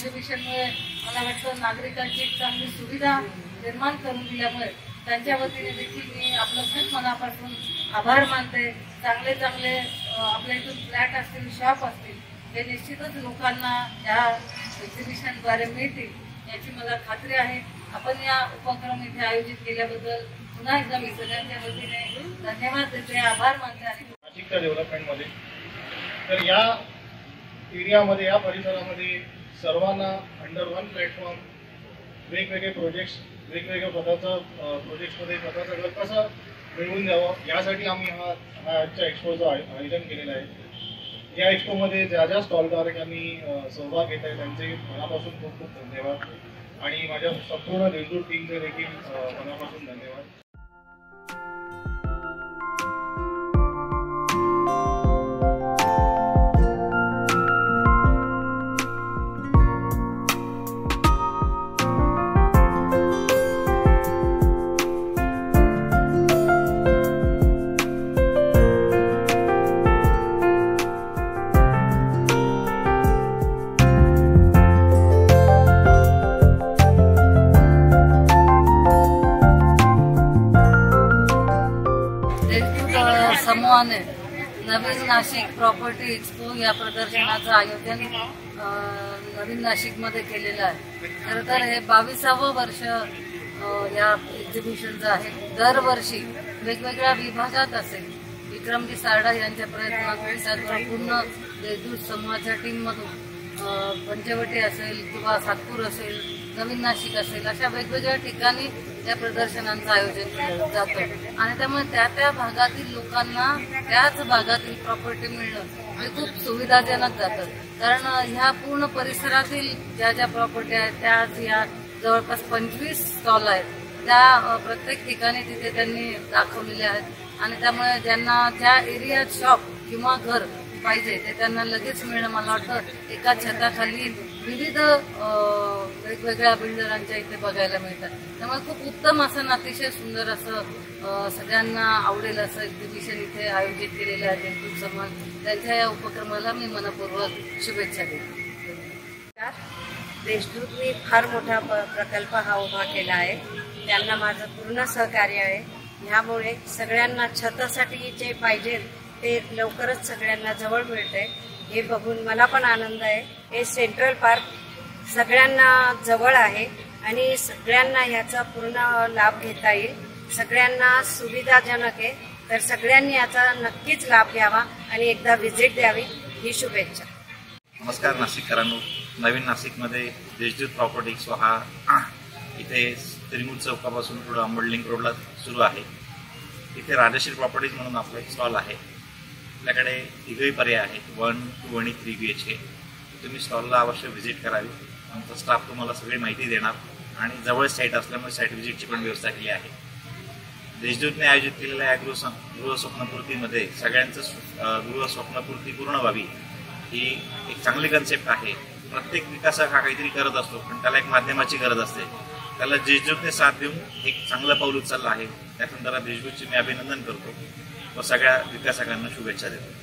एक्झिबिशनमुळे मला वाटतं नागरिकांची चांगली सुविधा निर्माण करून दिल्यामुळे त्यांच्या वतीने देखील मी आपलं खूप मनापासून आभार मानते। चांगले चांगले आपल्या इथून फ्लॅट असतील, शॉप असतील, हे निश्चितच लोकांना या एक्झिबिशनद्वारे मिळतील याची मला खात्री आहे। आपण या उपक्रम इथे आयोजित केल्याबद्दल पुन्हा एकदा मी सगळ्यांच्या वतीने धन्यवाद देते, आभार मानते। नाशिकच्या डेव्हलपमेंटमध्ये तर या एरियामध्ये, या परिसरामध्ये सर्वांना अंडर वन प्लॅटफॉर्म वेगवेगळे प्रोजेक्ट्स, वेगवेगळ्या प्रकारचं प्रोजेक्ट्समध्ये स्वतःचं घर कसं मिळवून द्यावं यासाठी आम्ही आजच्या एक्सपोचं आयोजन केलेलं आहे। या एक्सपोमध्ये ज्या ज्या स्टॉलधारकांनी सहभाग घेत आहे त्यांचे मनापासून खूप खूप धन्यवाद आणि माझ्या संपूर्ण देशदूत टीमचे देखील मनापासून धन्यवाद। समूहाने नवीन नाशिक प्रॉपर्टी एक्सपो या प्रदर्शनाचं आयोजन नवीन नाशिकमध्ये केलेलं आहे। खरं तर हे 22वं वर्ष या एक्झिबिशनचं आहे। दरवर्षी वेगवेगळ्या विभागात असेल, विक्रमजी सारडा यांच्या प्रयत्नातून पूर्ण देशदूत समूहाच्या टीममधून पंचवटी असेल किंवा सातपूर असेल, नवीन नाशिक असेल, अशा वेगवेगळ्या ठिकाणी या प्रदर्शनांचं आयोजन केलं जातं आणि त्यामुळे त्या त्या भागातील लोकांना त्याच भागातील प्रॉपर्टी मिळणं हे खूप सुविधाजनक जातं। कारण ह्या पूर्ण परिसरातील ज्या ज्या प्रॉपर्टी आहेत त्या या जवळपास 25 स्टॉल आहेत, त्या प्रत्येक ठिकाणी तिथे त्यांनी दाखवलेल्या आहेत आणि त्यामुळे ज्यांना त्या एरियात शॉप किंवा घर पाहिजे ते त्यांना लगेच मिळणं, मला वाटतं एका छताखाली विविध वेगवेगळ्या बिल्डरांच्या इथे बघायला मिळतात। त्यामुळे खूप उत्तम असं, अतिशय सुंदर असं, सगळ्यांना आवडेल असं एक्झिबिशन इथे आयोजित केलेलं आहे देशदूत समाज। त्यांच्या या उपक्रमाला मी मनपूर्वक शुभेच्छा देते। देशदूतनी फार मोठा प्रकल्प हा उभा केला आहे, त्यांना माझं पूर्ण सहकार्य आहे। ह्यामुळे सगळ्यांना छतासाठी जे पाहिजे ते लवकरच सगळ्यांना जवळ मिळते, हे बघून मला पण आनंद आहे। हे सेंट्रल पार्क सगळ्यांना जवळ आहे आणि सगळ्यांना ह्याचा पूर्ण लाभ घेता येईल, सगळ्यांना सुविधाजनक आहे, तर सगळ्यांनी याचा नक्कीच लाभ घ्यावा आणि एकदा व्हिजिट द्यावी ही शुभेच्छा। नमस्कार नाशिककरांनो, नवीन नाशिकमध्ये देशदूत प्रॉपर्टी एक्सपो हा इथे त्रिमूर्त चौकापासून पुढे अंबड लिंक रोडला सुरू आहे। इथे राजश्री प्रॉपर्टीज म्हणून आपला एक स्टॉल आहे। आपल्याकडे तिघही पर्याय आहेत, 1, 2 आणि 3 BHK। तुम्ही स्टॉलला अवश्य व्हिजिट करावी, आमचा स्टाफ तुम्हाला सगळी माहिती देणार आणि जवळ साईट असल्यामुळे साईट व्हिजिटची पण व्यवस्था केली आहे। देशदूतने आयोजित केलेल्या या गृहस्वप्नपूर्तीमध्ये सगळ्यांचं गृहस्वप्नपूर्ती पूर्ण व्हावी ही एक चांगली कन्सेप्ट आहे। प्रत्येक विकासक हा काहीतरी करत असतो, पण त्याला एक माध्यमाची गरज असते। त्याला देशदूतने साथ देऊन एक चांगलं पाऊल उचललं आहे। त्या संदर्भात देशदूतचे मी अभिनंदन करतो व सगळ्या विकासकांना शुभेच्छा देतो।